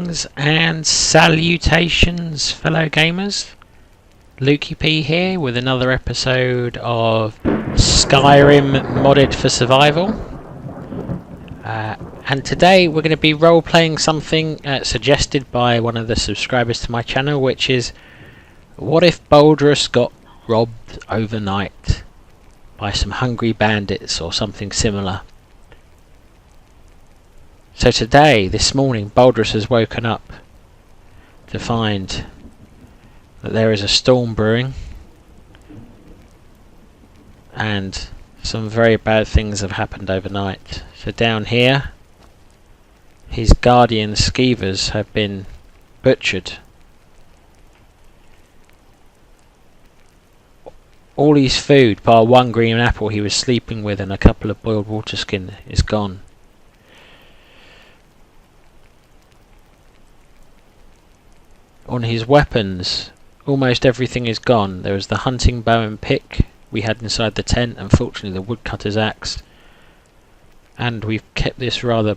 Greetings and salutations, fellow gamers. Lukey P here with another episode of Skyrim modded for survival. And today we're going to be role-playing something suggested by one of the subscribers to my channel, which is, what if Boldrus got robbed overnight by some hungry bandits or something similar? So today, this morning, Boldrus has woken up to find that there is a storm brewing and some very bad things have happened overnight. So down here, his guardian skeevers have been butchered. All his food, bar one green apple he was sleeping with and a couple of boiled water skin, is gone. On his weapons, almost everything is gone. There was the hunting bow and pick we had inside the tent, unfortunately the woodcutter's axe, and we've kept this rather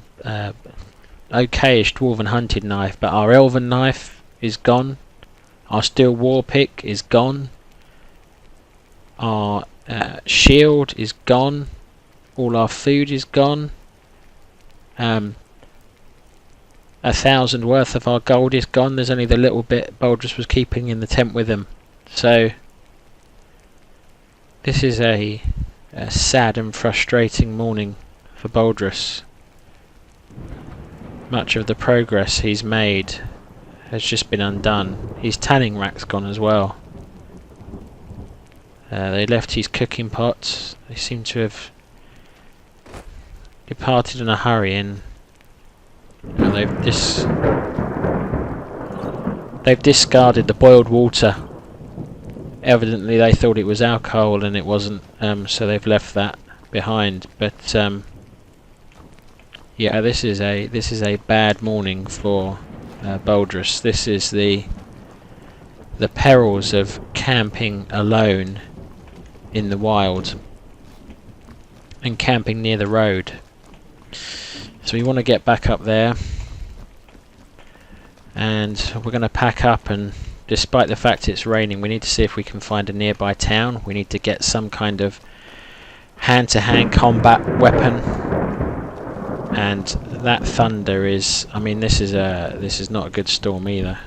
okayish dwarven hunting knife, but our elven knife is gone, our steel war pick is gone, our shield is gone, all our food is gone, 1,000 worth of our gold is gone. There's only the little bit Boldrus was keeping in the tent with him. So this is a sad and frustrating morning for Boldrus. Much of the progress he's made has just been undone. His tanning rack's gone as well. They left his cooking pots. They seem to have departed in a hurry, and they've discarded the boiled water. Evidently they thought it was alcohol and it wasn't, so they've left that behind. But yeah, this is a bad morning for Boldrus. This is the perils of camping alone in the wild and camping near the road. So we want to get back up there, and we're going to pack up, and despite the fact it's raining, we need to see if we can find a nearby town. We need to get some kind of hand-to-hand combat weapon, and that thunder is, I mean, this is not a good storm either,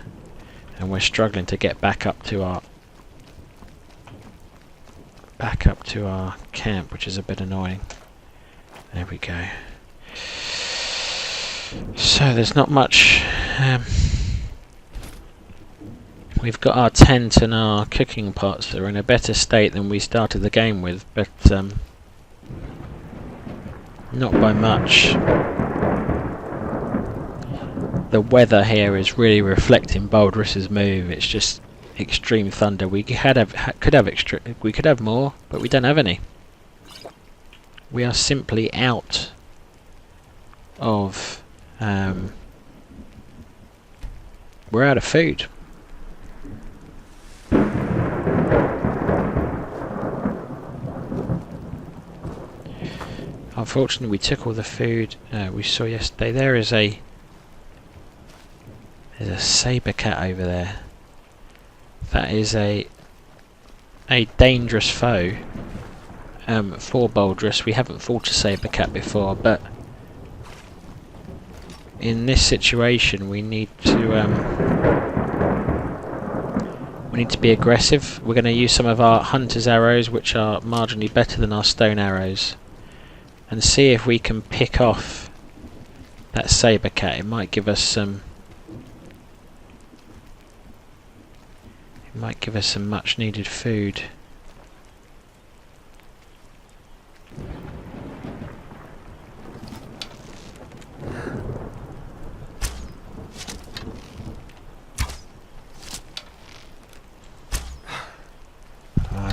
and we're struggling to get back up to our camp, which is a bit annoying. There we go. So there's not much. We've got our tent and our cooking pots that are in a better state than we started the game with, but not by much. The weather here is really reflecting Boldrus's move. It's just extreme thunder. We could have more, but we don't have any. We are simply out of we're out of food. Unfortunately, we took all the food we saw yesterday. There's a sabre cat over there. That is a dangerous foe for Boldrus. We haven't fought a sabre cat before, but in this situation we need to be aggressive. We're going to use some of our hunter's arrows, which are marginally better than our stone arrows, and see if we can pick off that sabre cat. It might give us some much needed food.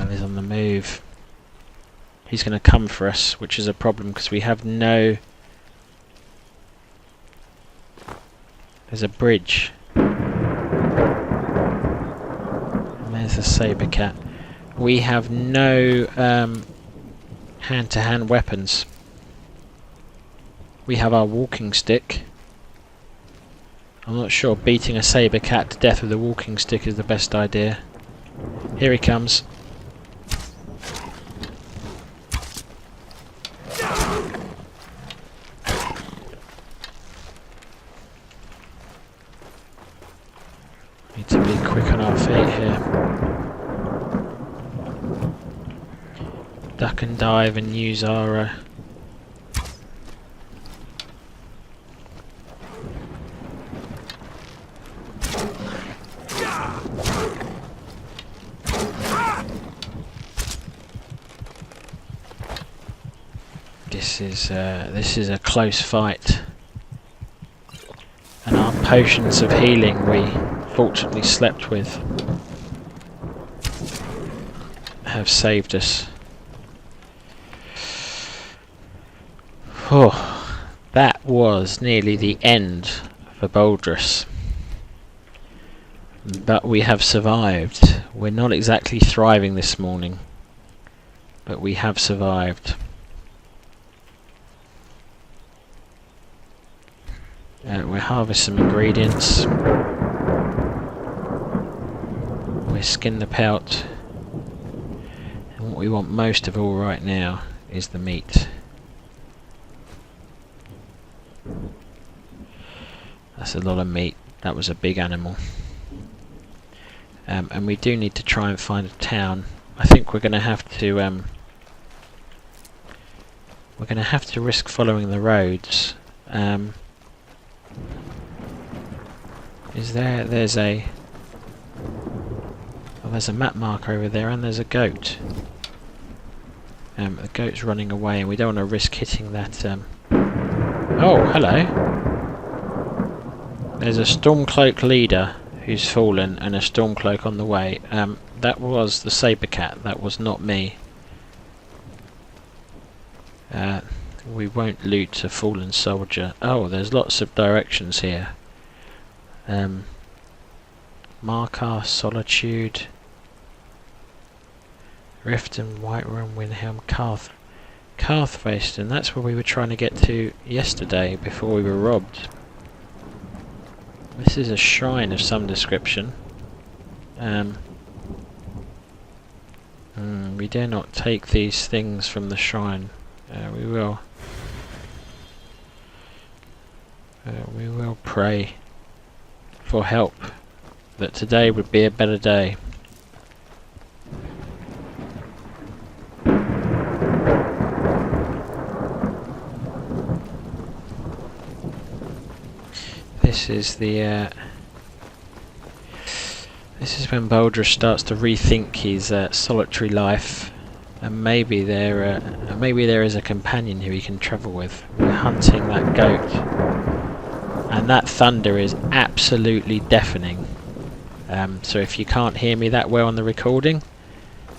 He's on the move. He's going to come for us, which is a problem because we have no... There's a bridge. And there's the sabre cat. We have no hand-to-hand weapons. We have our walking stick, I'm not sure beating a sabre cat to death with a walking stick is the best idea. Here he comes. Need to be quick on our feet here. Duck and dive and use our this is a close fight, and our potions of healing we fortunately slept with have saved us. Oh, that was nearly the end for Boldrus, but we have survived. We're not exactly thriving this morning, but we have survived. We'll harvest some ingredients. We'll skin the pelt. And what we want most of all right now is the meat. That's a lot of meat. That was a big animal. And we do need to try and find a town. I think we're going to have to risk following the roads. There's a map marker over there, and there's a goat. The goat's running away, and we don't want to risk hitting that. Oh, hello. There's a Stormcloak leader who's fallen, and a Stormcloak on the way. That was the sabre cat. That was not me. We won't loot a fallen soldier. Oh, there's lots of directions here. Markarth, Solitude, Riften, Whiterun, Windhelm, Carthwaste, and that's where we were trying to get to yesterday before we were robbed. This is a shrine of some description. We dare not take these things from the shrine. We will pray for help, that today would be a better day. This is when Boldrus starts to rethink his solitary life, and maybe there is a companion who he can travel with. We're hunting that goat, and that thunder is absolutely deafening. So if you can't hear me that well on the recording,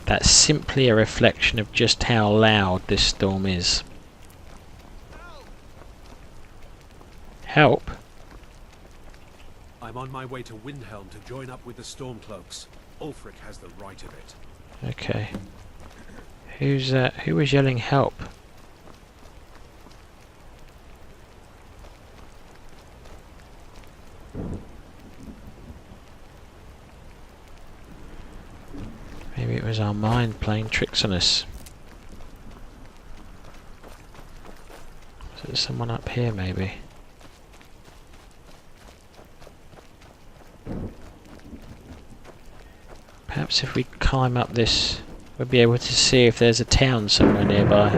that's simply a reflection of just how loud this storm is. Help? I'm on my way to Windhelm to join up with the Stormcloaks. Ulfric has the right of it. Okay. Who was yelling help? Maybe it was our mind playing tricks on us. Is there someone up here maybe? Perhaps if we climb up this, we'll be able to see if there's a town somewhere nearby.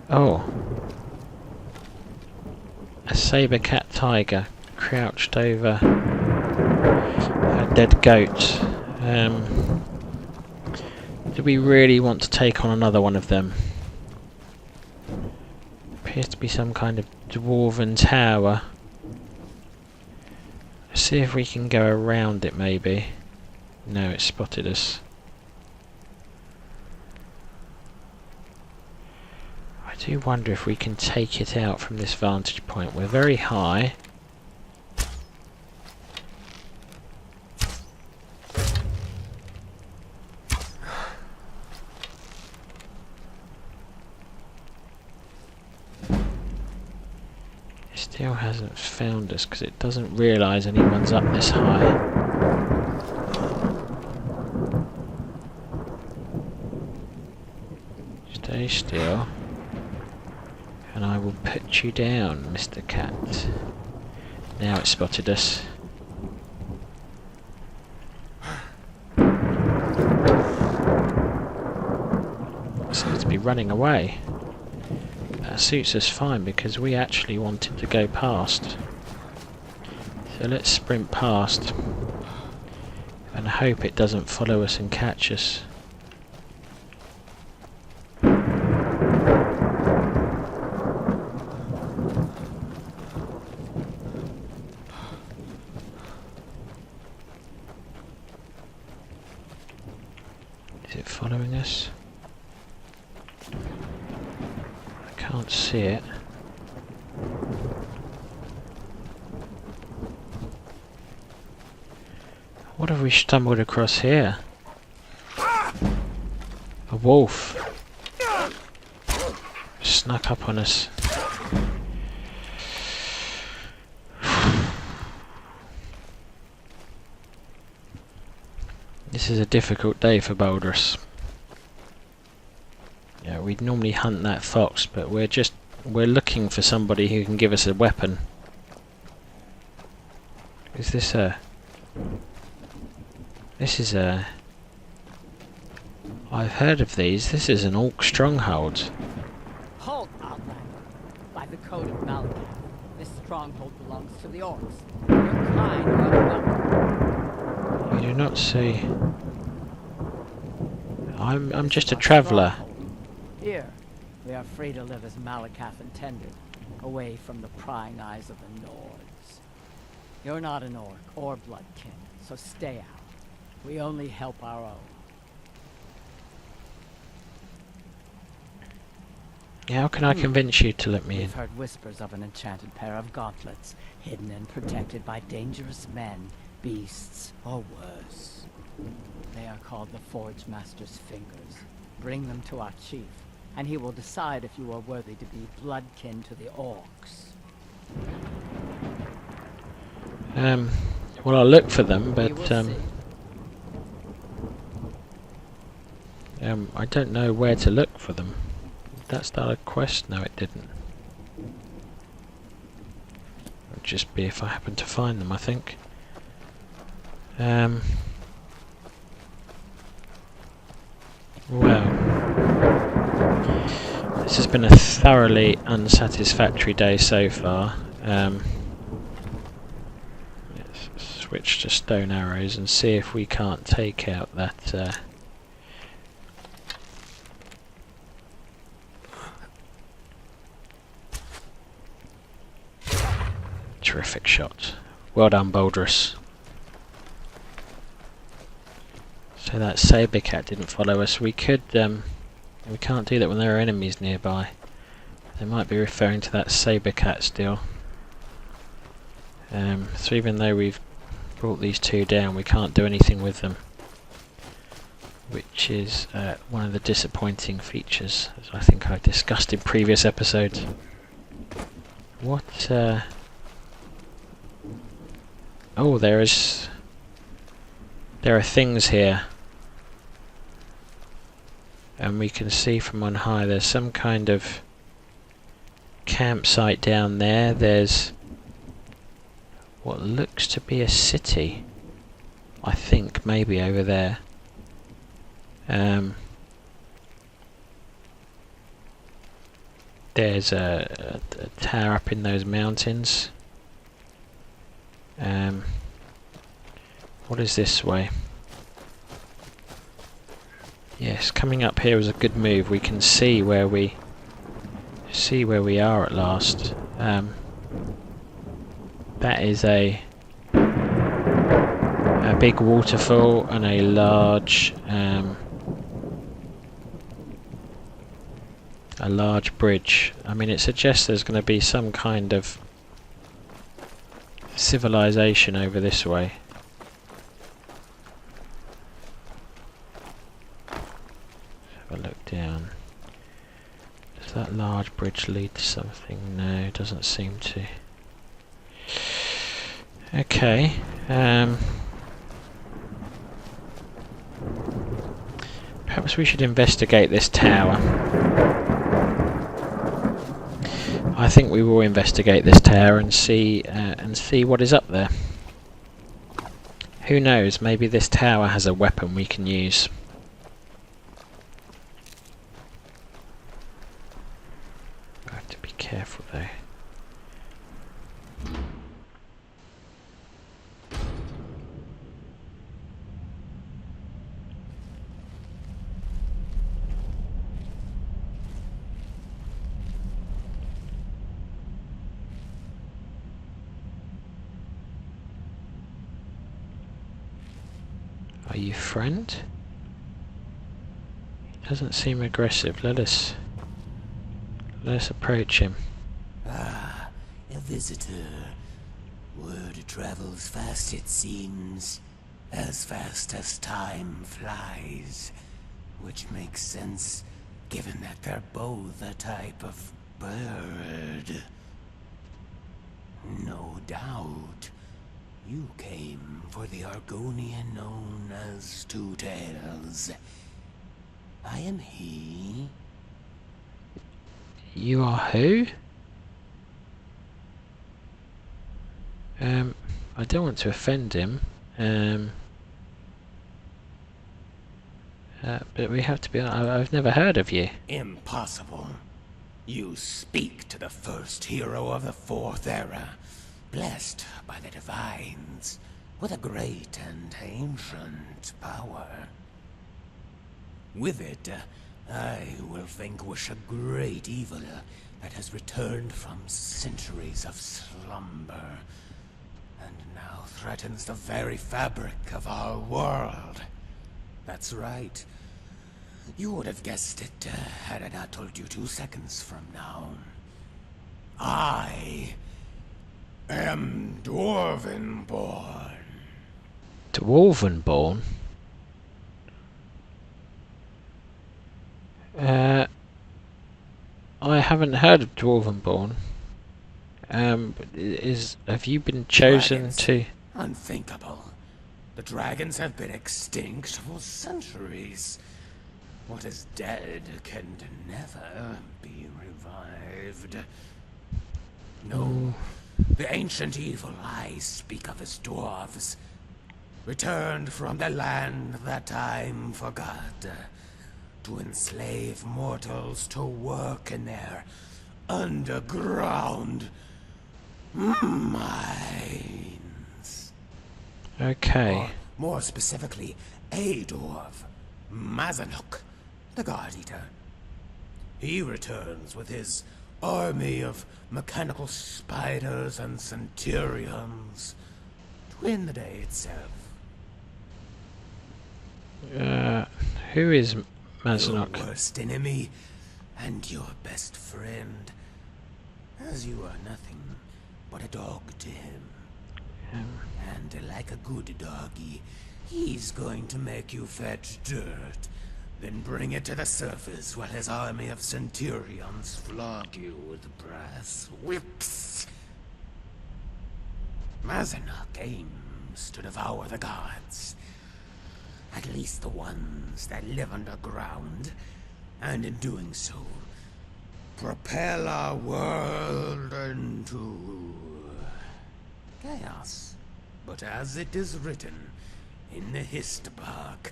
Oh. A sabre cat tiger crouched over a dead goat. Do we really want to take on another one of them? Appears to be some kind of dwarven tower. Let's see if we can go around it maybe. No, it spotted us. I do wonder if we can take it out from this vantage point. We're very high. Still hasn't found us because it doesn't realise anyone's up this high. Stay still, and I will put you down, Mr. Cat. Now it's spotted us. Seems to be running away. That suits us fine because we actually wanted to go past. So let's sprint past and hope it doesn't follow us and catch us. Is it following us? I can't see it. What have we stumbled across here? A wolf. Snuck up on us. This is a difficult day for Boldrus. Yeah, we'd normally hunt that fox, but we're looking for somebody who can give us a weapon. Is this a... This is a... I've heard of these. This is an orc stronghold. Halt, Outlander. By the code of Markarth, this stronghold belongs to the orcs. Your kind are welcome. You do not see... I'm just a traveller. Here, we are free to live as Markarth intended, away from the prying eyes of the Nords. You're not an orc or bloodkin, so stay out. We only help our own. How can I convince you to let me in? We've heard whispers of an enchanted pair of gauntlets, hidden and protected by dangerous men, beasts, or worse. They are called the Forge Master's Fingers. Bring them to our chief, and he will decide if you are worthy to be bloodkin to the orcs. Well, I'll look for them, but I don't know where to look for them. Did that start a quest? No, it didn't. It'll just be if I happen to find them, I think. Well, this has been a thoroughly unsatisfactory day so far. Let's switch to stone arrows and see if we can't take out that terrific shot. Well done, Boldrus. So that sabre cat didn't follow us. We could, we can't do that when there are enemies nearby. They might be referring to that sabre cat still. So even though we've brought these two down, we can't do anything with them, which is one of the disappointing features, as I think I've discussed in previous episodes. What? Oh, there are things here. And we can see from on high there's some kind of campsite down there. There's what looks to be a city, I think, maybe over there. There's a tower up in those mountains. What is this way? Yes, coming up here was a good move. We can see where we are at last. That is a big waterfall and a large bridge. I mean, it suggests there's going to be some kind of civilization over this way. Have a look down. Does that large bridge lead to something? No, it doesn't seem to. Okay. Perhaps we should investigate this tower. I think we will investigate this tower and see what is up there. Who knows? Maybe this tower has a weapon we can use. I have to be careful though. Are you friend? He doesn't seem aggressive. Let us approach him. Ah, a visitor. Word travels fast, it seems. As fast as time flies. Which makes sense, given that they're both a type of bird. No doubt. You came for the argonian known as Two Tails. I am he. You are who? I don't want to offend him. But we have to be. I've never heard of you. Impossible. You speak to the first hero of the Fourth Era, blessed by the Divines, with a great and ancient power. With it, I will vanquish a great evil that has returned from centuries of slumber, and now threatens the very fabric of our world. That's right. You would have guessed it had I not told you 2 seconds from now. I am Dwarvenborn. Dwarvenborn? I haven't heard of Dwarvenborn. Have you been chosen Dragons. to... Unthinkable. The dragons have been extinct for centuries. What is dead can never be revived. No, the ancient evil I speak of as dwarves returned from the land that time forgot, to enslave mortals to work in their underground mines. Okay. Or, more specifically, a dwarf, Mazanuk, the Guard Eater. He returns with his army of mechanical spiders and centurions to end the day itself. Who is Your Mazanok? worst enemy and your best friend, as you are nothing but a dog to him. And like a good doggy, he's going to make you fetch dirt, then bring it to the surface while his army of centurions flog you with brass whips. Mazanok aims to devour the gods, at least the ones that live underground, and in doing so, propel our world into chaos. But as it is written in the Histbark,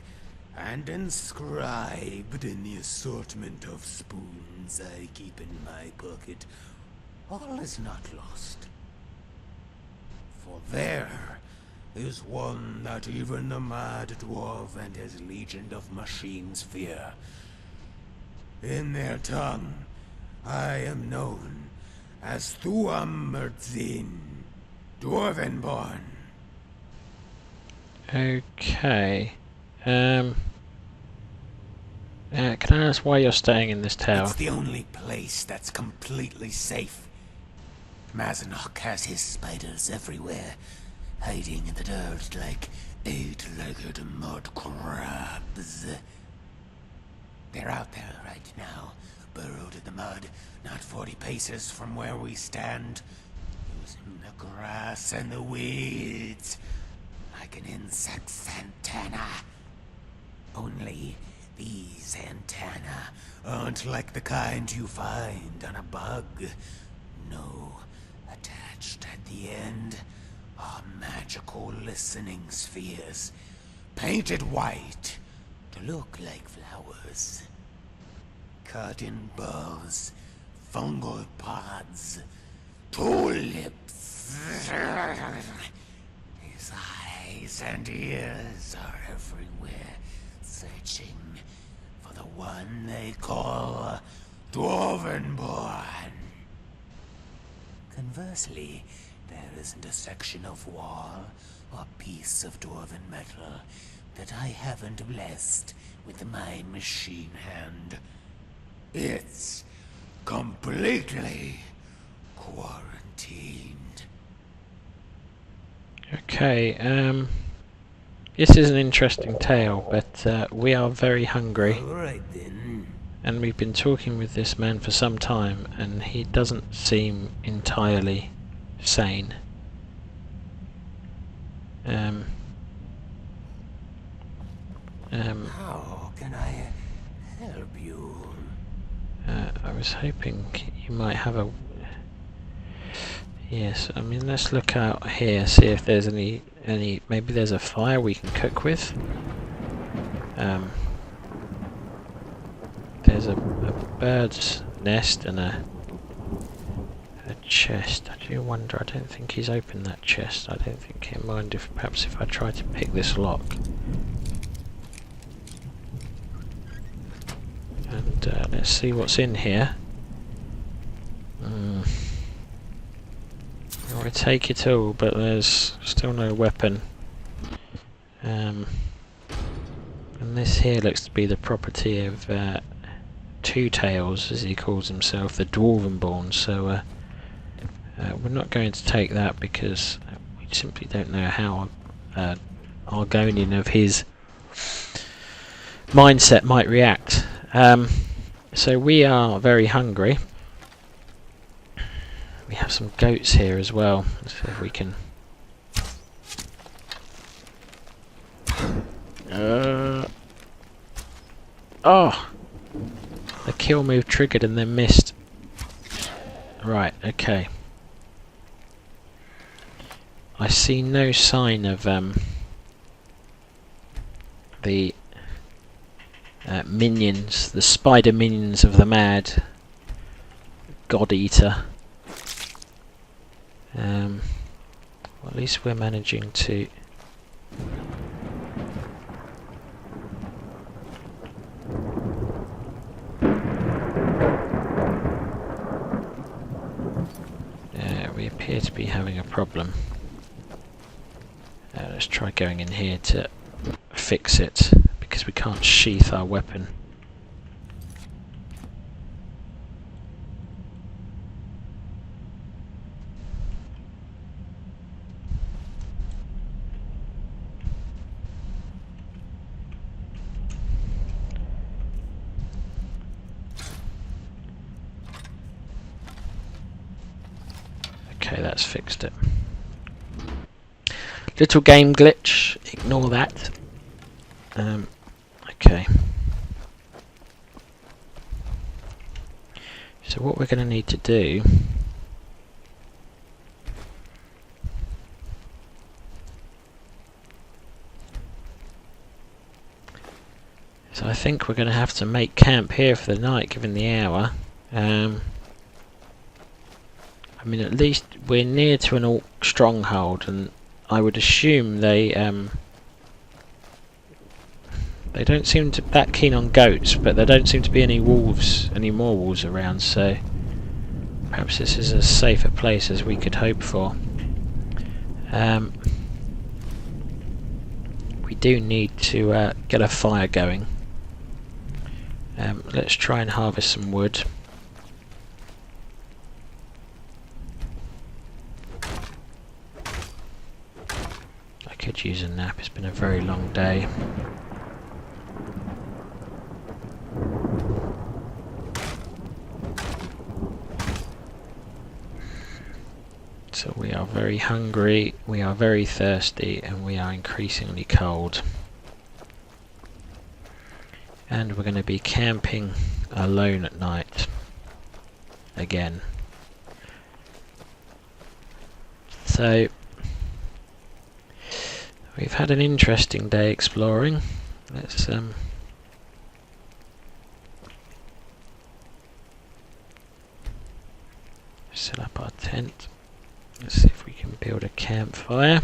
and inscribed in the assortment of spoons I keep in my pocket, all is not lost. For there is one that even the mad dwarf and his legion of machines fear. In their tongue, I am known as Thuamerdzin, Dwarvenborn. Okay. Can I ask why you're staying in this tower? It's the only place that's completely safe. Mazanok has his spiders everywhere, hiding in the dirt like 8-legged mud crabs. They're out there right now, burrowed in the mud, not 40 paces from where we stand. The grass and the weeds, like an insect's antenna. Only these antennae aren't like the kind you find on a bug. No, attached at the end are magical listening spheres, painted white to look like flowers. Cotton balls, fungal pods, tulips. His eyes and ears are everywhere, searching for the one they call Dwarvenborn. Conversely, there isn't a section of wall or piece of dwarven metal that I haven't blessed with my machine hand. It's completely quarantined. Okay, this is an interesting tale, but we are very hungry. Alright then. And we've been talking with this man for some time, and he doesn't seem entirely sane. How can I help you? I was hoping you might have a... Yes, I mean, let's look out here, see if there's any... Maybe there's a fire we can cook with. There's a bird's nest and a chest. I do wonder, I don't think he's opened that chest. I don't think he'll mind if perhaps if I try to pick this lock. And let's see what's in here. I take it all, but there's still no weapon. And this here looks to be the property of Two Tails, as he calls himself, the Dwarvenborn. So we're not going to take that because we simply don't know how Argonian of his mindset might react. So we are very hungry. We have some goats here as well. Let's see if we can... Oh! The kill move triggered and then missed. Right, okay. I see no sign of the minions, the spider minions of the mad God Eater. Well, at least we're managing to... we appear to be having a problem. Let's try going in here to fix it, because we can't sheath our weapon. Okay, that's fixed it. Little game glitch, ignore that. Okay. So what we're going to need to do is I think we're going to have to make camp here for the night, given the hour. I mean, at least we're near to an orc stronghold, and I would assume they don't seem to be that keen on goats, but there don't seem to be any wolves, any more wolves around, so perhaps this is as safe a place as we could hope for. We do need to get a fire going. Let's try and harvest some wood. I could use a nap, it's been a very long day. So we are very hungry, we are very thirsty, and we are increasingly cold. And we're going to be camping alone at night. Again. So, we've had an interesting day exploring. Let's set up our tent. Let's see if we can build a campfire.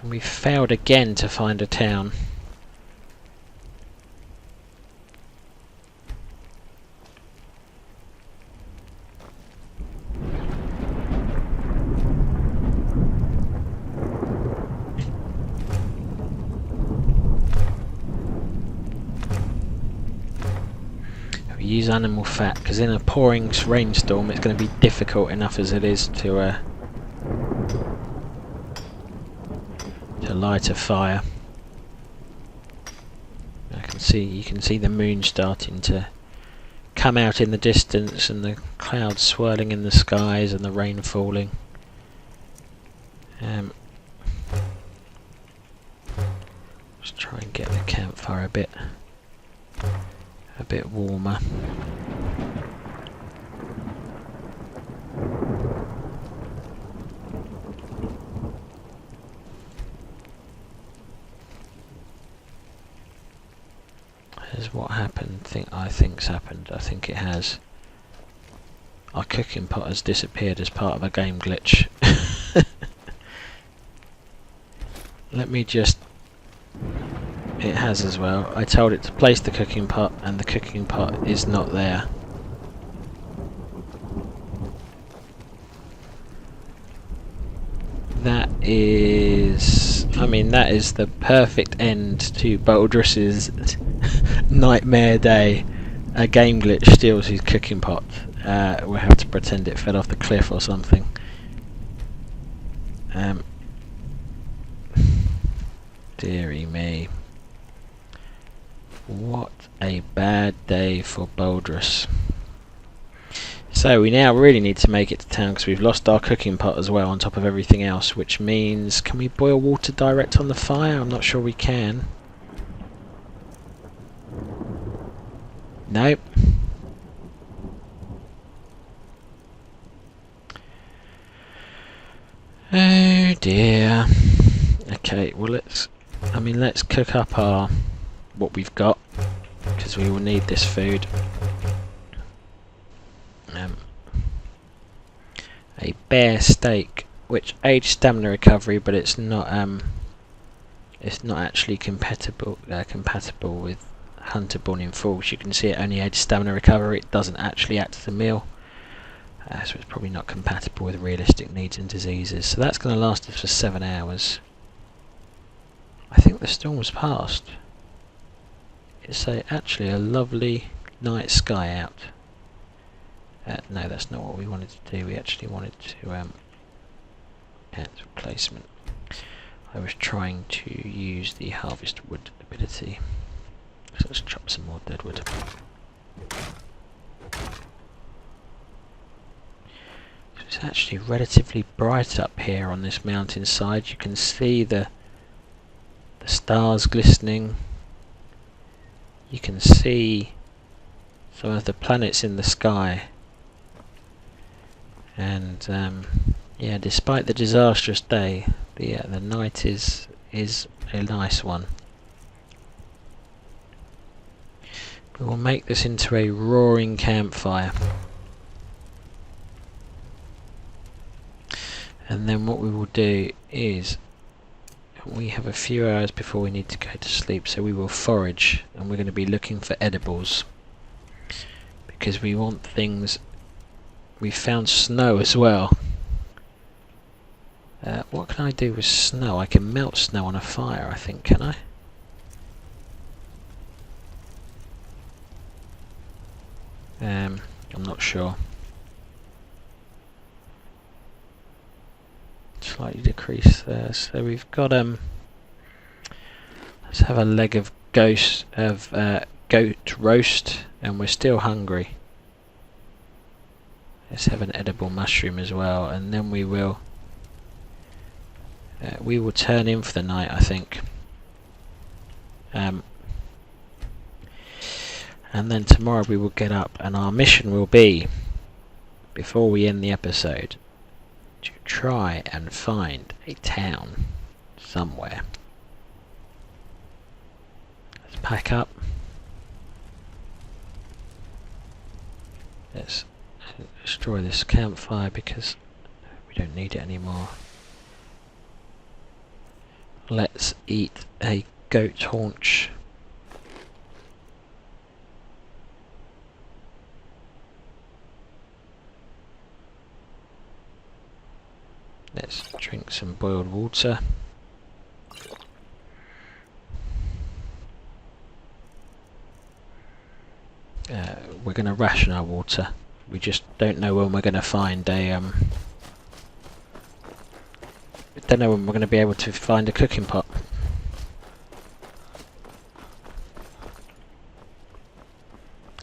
And we failed again to find a town. Use animal fat, because in a pouring rainstorm it's going to be difficult enough as it is to light a fire. You can see the moon starting to come out in the distance, and the clouds swirling in the skies, and the rain falling. Just try and get the campfire a bit warmer. Here's what happened. I think's happened. I think it has. Our cooking pot has disappeared as part of a game glitch. Let me just... It has as well. I told it to place the cooking pot, and the cooking pot is not there. That is... I mean, that is the perfect end to Boldrus's nightmare day. A game glitch steals his cooking pot. We'll have to pretend it fell off the cliff or something. Dearie me. What a bad day for Boldrus. So we now really need to make it to town, because we've lost our cooking pot as well on top of everything else, which means, can we boil water direct on the fire? I'm not sure we can. Nope. Oh dear. Okay, well let's cook up what we've got, because we will need this food. A bear steak, which aids stamina recovery, but it's not actually compatible with Hunterborn in full. As you can see, it only aids stamina recovery. It doesn't actually act as a meal, so it's probably not compatible with realistic needs and diseases. So that's going to last us for 7 hours. I think the storm's passed. It's actually a lovely night sky out. No, that's not what we wanted to do. We actually wanted to add replacement. I was trying to use the harvest wood ability. So let's chop some more dead wood. It's actually relatively bright up here on this mountainside. You can see the stars glistening. You can see some of the planets in the sky. And yeah, despite the disastrous day, the night is a nice one. We will make this into a roaring campfire. And then what we will do is, we have a few hours before we need to go to sleep, so we will forage, and we're going to be looking for edibles, because we want things. We found snow as well. What can I do with snow? I can melt snow on a fire, I think, can I? I'm not sure. Slightly decrease there. So we've got let's have a leg of goat roast, and we're still hungry. Let's have an edible mushroom as well, and then we will turn in for the night, I think. And then tomorrow we will get up, and our mission will be, before we end the episode, to try and find a town somewhere. Let's pack up. Let's destroy this campfire because we don't need it anymore. Let's eat a goat haunch. Let's drink some boiled water. We're going to ration our water. We just don't know when we're going to find a don't know when we're going to be able to find a cooking pot.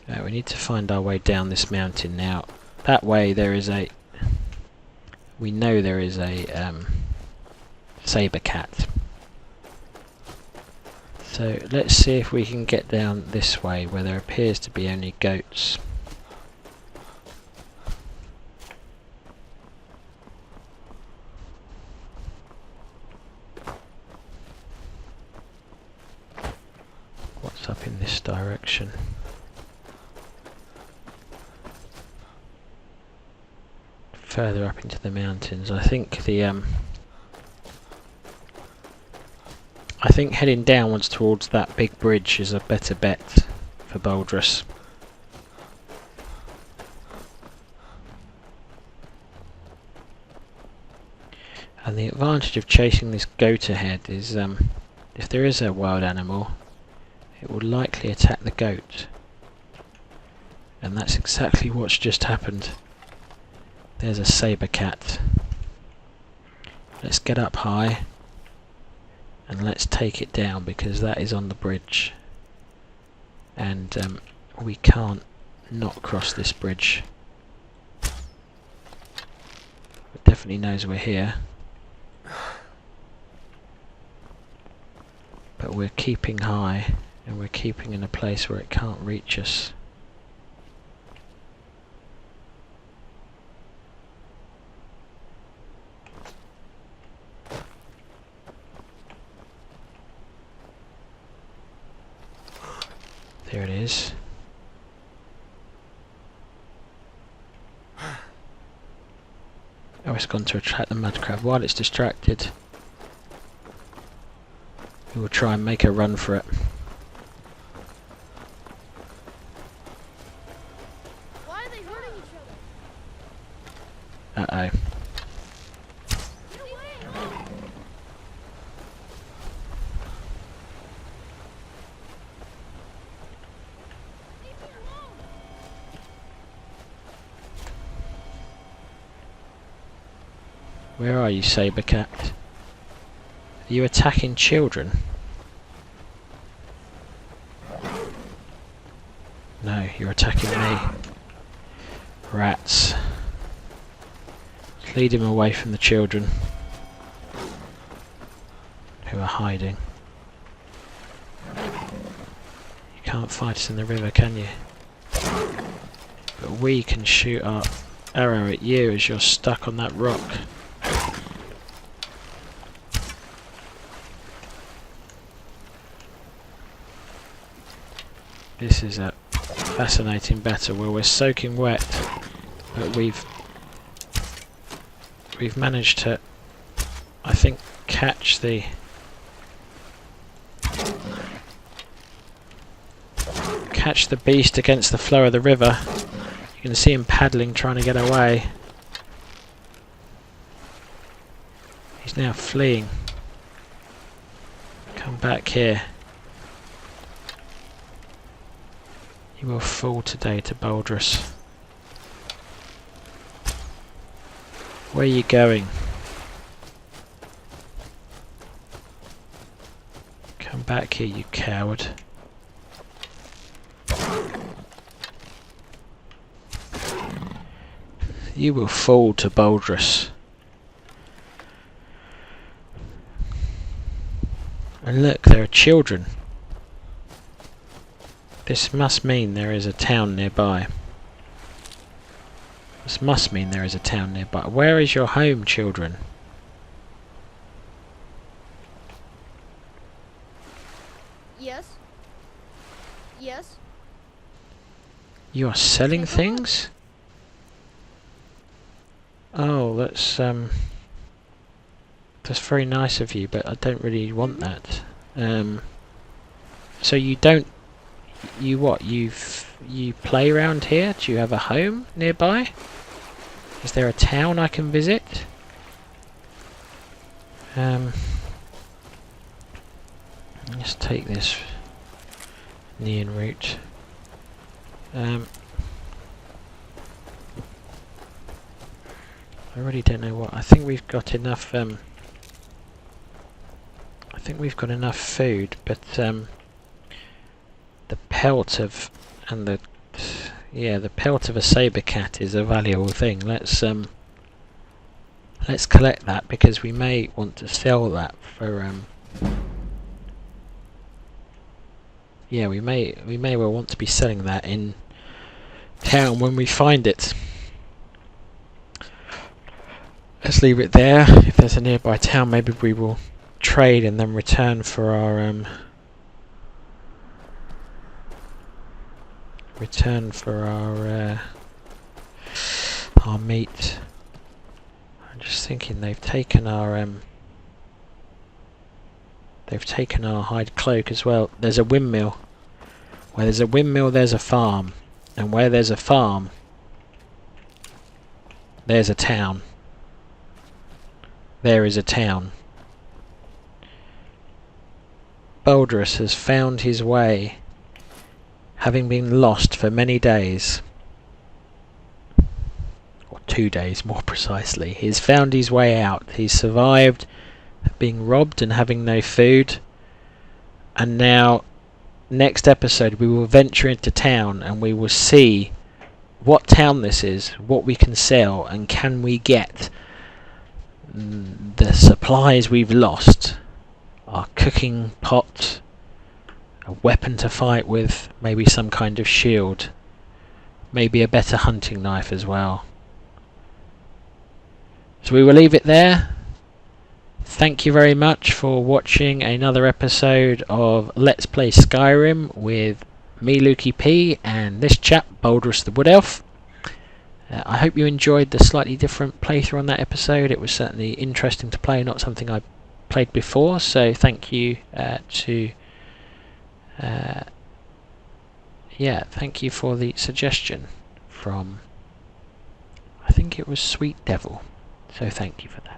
We need to find our way down this mountain now. That way there is a... We know there is a sabre cat. So let's see if we can get down this way where there appears to be only goats. What's up in this direction? Further up into the mountains. I think heading downwards towards that big bridge is a better bet for Boldrus. And the advantage of chasing this goat ahead is if there is a wild animal, it will likely attack the goat. And that's exactly what's just happened. There's a sabre cat. Let's get up high and let's take it down because that is on the bridge. And we can't not cross this bridge. It definitely knows we're here. But we're keeping high and we're keeping in a place where it can't reach us. There it is. Oh, it's gone to attract the mud crab. While it's distracted, we will try and make a run for it. Why are they hurting each other? Uh-oh. Get away! Leave me alone! Where are you, sabre cat? Are you attacking children? No, you're attacking me. Rats. Lead him away from the children who are hiding. You can't fight us in the river, can you? But we can shoot our arrow at you as you're stuck on that rock. This is a fascinating battle where we're soaking wet, but we've managed to, I think, catch the beast against the flow of the river. You can see him paddling, trying to get away. He's now fleeing. Come back here. You will fall today to Boldrus. Where are you going? Come back here, you coward. You will fall to Boldrus. And look, there are children. This must mean there is a town nearby. This must mean there is a town nearby. Where is your home, children? Yes. Yes. You are selling Take a look. things? Oh, that's very nice of you, but I don't really want that. So you don't, you what? You play around here? Do you have a home nearby? Is there a town I can visit? Let's take this neon route. I really don't know what. I think we've got enough. I think we've got enough food, but the pelt of the pelt of a sabre cat is a valuable thing. Let's collect that because we may want to sell that for yeah, we may well want to be selling that in town when we find it. Let's leave it there. If there's a nearby town, maybe we will trade and then return for our meat. I'm just thinking they've taken our hide cloak as well. There's a windmill. Where there's a windmill, there's a farm, and where there's a farm, there's a town. There is a town. Boldrus has found his way, having been lost for many days. Or 2 days, more precisely. He's found his way out. He's survived being robbed and having no food. And now, next episode, we will venture into town and we will see what town this is, what we can sell, and can we get the supplies we've lost. Our cooking pot, a weapon to fight with, maybe some kind of shield, maybe a better hunting knife as well. So we will leave it there. Thank you very much for watching another episode of Let's Play Skyrim with me, Lukey P, and this chap, Boldrus the Wood Elf. I hope you enjoyed the slightly different playthrough on that episode. It was certainly interesting to play, not something I played before, so thank you thank you for the suggestion from, I think it was Sweet Devil, so thank you for that.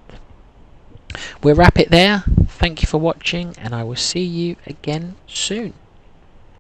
We'll wrap it there. Thank you for watching, and I will see you again soon.